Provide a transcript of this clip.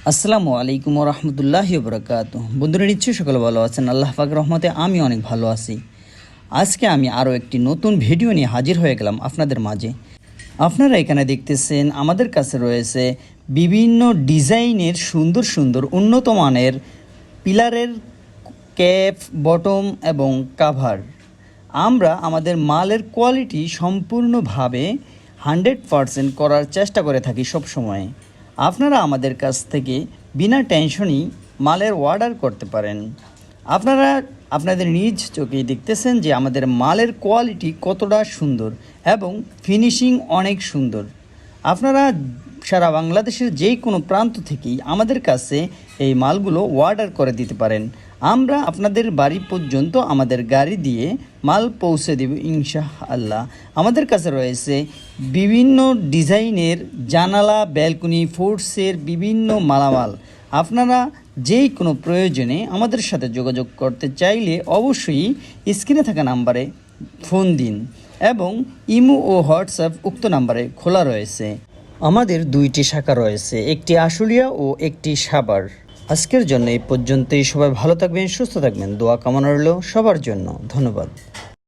আসসালামু আলাইকুম রহমতুল্লাহি বরকাত। বন্ধুরা, নিশ্চয়ই সকলে ভালো আছেন। আল্লাহ পাক রহমতে আমি অনেক ভালো আছি। আজকে আমি আরও একটি নতুন ভিডিও নিয়ে হাজির হয়ে গেলাম আপনাদের মাঝে। আপনারা এখানে দেখতেছেন আমাদের কাছে রয়েছে বিভিন্ন ডিজাইনের সুন্দর সুন্দর উন্নত মানের পিলারের ক্যাপ, বটম এবং কাভার। আমরা আমাদের মালের কোয়ালিটি সম্পূর্ণভাবে 100% করার চেষ্টা করে থাকি সব সময়। আপনারা আমাদের কাছ থেকে বিনা টেনশনই মালের অর্ডার করতে পারেন। আপনারা আপনাদের নিজ চোখেই দেখতেছেন যে আমাদের মালের কোয়ালিটি কতটা সুন্দর এবং ফিনিশিং অনেক সুন্দর। আপনারা সারা বাংলাদেশের যে কোনো প্রান্ত থেকেই আমাদের কাছে এই মালগুলো অর্ডার করে দিতে পারেন। আমরা আপনাদের বাড়ি পর্যন্ত আমাদের গাড়ি দিয়ে মাল পৌঁছে দেব ইনশাআল্লাহ। আমাদের কাছে রয়েছে বিভিন্ন ডিজাইনের জানালা, ব্যালকনি, ফোর্সের বিভিন্ন মালামাল। আপনারা যেই কোনো প্রয়োজনে আমাদের সাথে যোগাযোগ করতে চাইলে অবশ্যই স্ক্রিনে থাকা নাম্বারে ফোন দিন এবং ইমো ও হোয়াটসঅ্যাপ উক্ত নাম্বারে খোলা রয়েছে। আমাদের দুইটি শাখা রয়েছে, একটি আশুলিয়া ও একটি সাভার। আজকের জন্য এই পর্যন্তই। সবাই ভালো থাকবেন, সুস্থ থাকবেন, দোয়া কামনা রইল সবার জন্য। ধন্যবাদ।